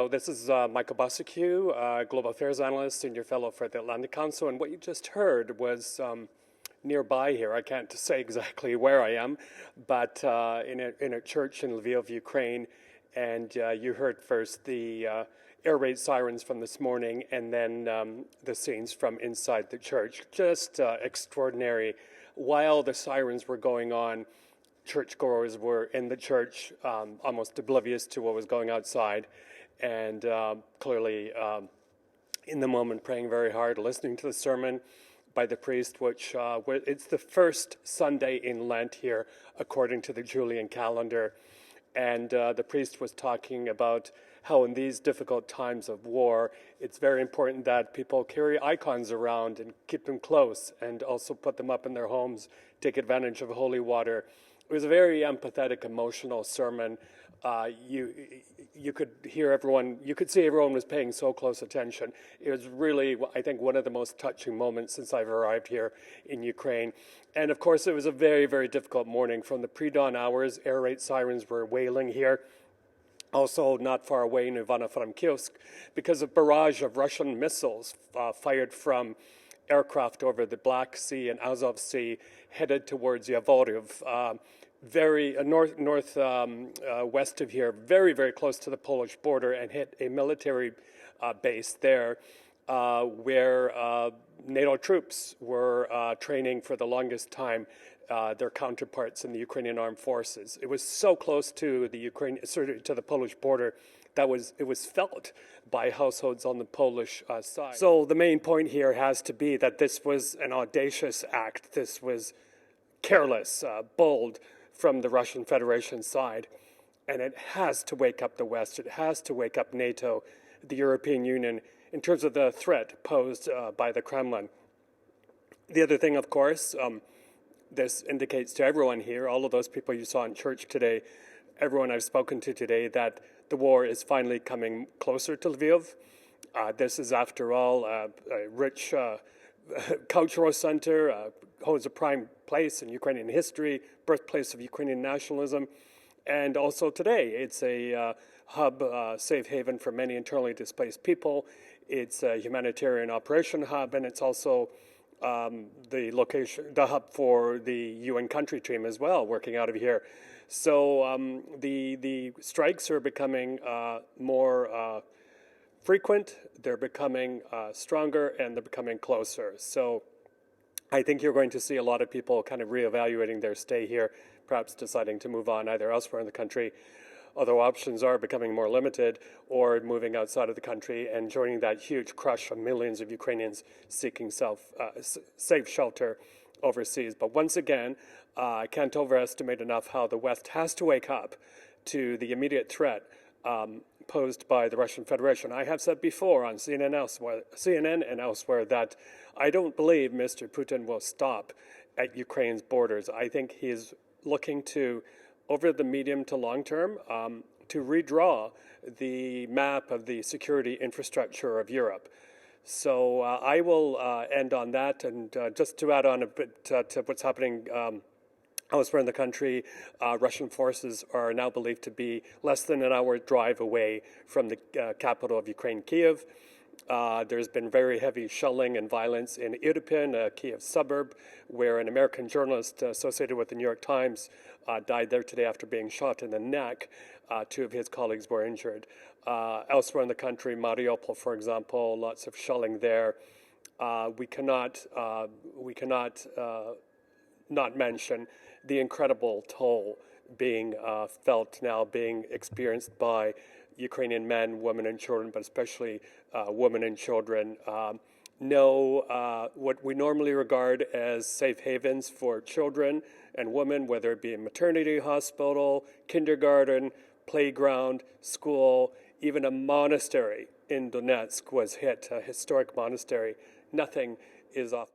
Hello, this is Michael Bociurkiw, Global Affairs Analyst, Senior Fellow for the Atlantic Council, and what you just heard was nearby here. I can't say exactly where I am, but in a church in Lviv, Ukraine, and you heard first the air raid sirens from this morning, and then the scenes from inside the church. Just extraordinary. While the sirens were going on, churchgoers were in the church, almost oblivious to what was going outside, and clearly in the moment praying very hard, listening to the sermon by the priest, which it's the first Sunday in Lent here, according to the Julian calendar. And the priest was talking about how in these difficult times of war, it's very important that people carry icons around and keep them close, and also put them up in their homes, take advantage of holy water. It was a very empathetic, emotional sermon. You could hear everyone, you could see everyone was paying so close attention. It was really, I think, one of the most touching moments since I've arrived here in Ukraine. And of course, it was a very, very difficult morning. From the pre-dawn hours, air raid sirens were wailing here. Also not far away in Ivano-Frankivsk, because of barrage of Russian missiles fired from aircraft over the Black Sea and Azov Sea headed towards Yavorov, very northwest of here, very, very close to the Polish border, and hit a military base there where NATO troops were training for the longest time their counterparts in the Ukrainian armed forces. It was so close to the to the Polish border that it was felt by households on the Polish side. So the main point here has to be that this was an audacious act. This was careless, bold from the Russian Federation side, and it has to wake up the West. It has to wake up NATO, the European Union, in terms of the threat posed by the Kremlin. The other thing, of course, this indicates to everyone here, all of those people you saw in church today, everyone I've spoken to today, that the war is finally coming closer to Lviv. This is, after all, a rich cultural center, holds a prime place in Ukrainian history, birthplace of Ukrainian nationalism. And also today, it's a hub, safe haven for many internally displaced people. It's a humanitarian operation hub, and it's also the hub for the UN country team as well, working out of here. So the strikes are becoming more frequent, they're becoming stronger, and they're becoming closer. So I think you're going to see a lot of people kind of reevaluating their stay here, perhaps deciding to move on either elsewhere in the country, although options are becoming more limited, or moving outside of the country and joining that huge crush of millions of Ukrainians seeking safe shelter overseas. But once again, I can't overestimate enough how the West has to wake up to the immediate threat posed by the Russian Federation. I have said before on CNN and elsewhere that I don't believe Mr. Putin will stop at Ukraine's borders. I think he is looking to, over the medium to long term, to redraw the map of the security infrastructure of Europe. So I will end on that, and just to add on a bit to what's happening elsewhere in the country, Russian forces are now believed to be less than an hour drive away from the capital of Ukraine, Kyiv. There's been very heavy shelling and violence in Irpin, a Kyiv suburb, where an American journalist associated with the New York Times died there today after being shot in the neck. Two of his colleagues were injured. Elsewhere in the country, Mariupol, for example, lots of shelling there. We cannot not mention the incredible toll being felt now, being experienced by Ukrainian men, women, and children, but especially women and children. What we normally regard as safe havens for children and women, whether it be a maternity hospital, kindergarten, playground, school, even a monastery in Donetsk was hit, a historic monastery. Nothing is off.